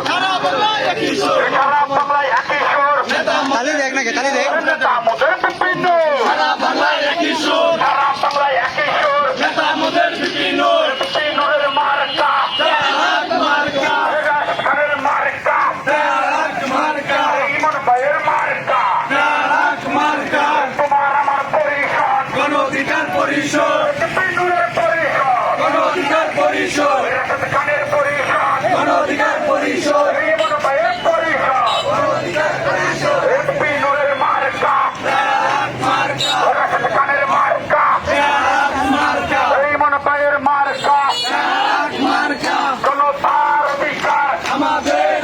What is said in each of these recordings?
সারা বাংলায় একই সুর তালি দেখ নাকি তালি দেখ সারা বাংলায় একই সুর নেতা আমাদের বিপিনুর মার্কা মার্কা গণ অধিকার পরিষদ গণ অধিকার পরিষদ গণ অধিকার পরিষদ আমাদের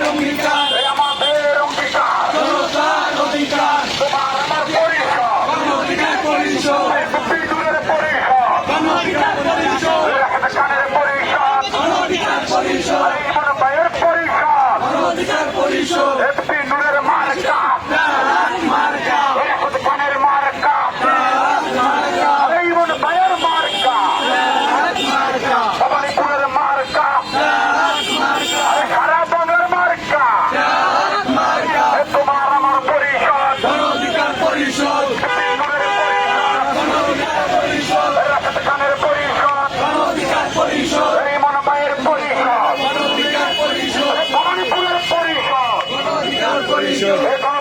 অঙ্গীকার জনতার অধিকার গণ অধিকার পরিষদ গণ অধিকার পরিষদ গণ অধিকার পরিষদ গণ অধিকার পরিষদ মার্কা পরিষদ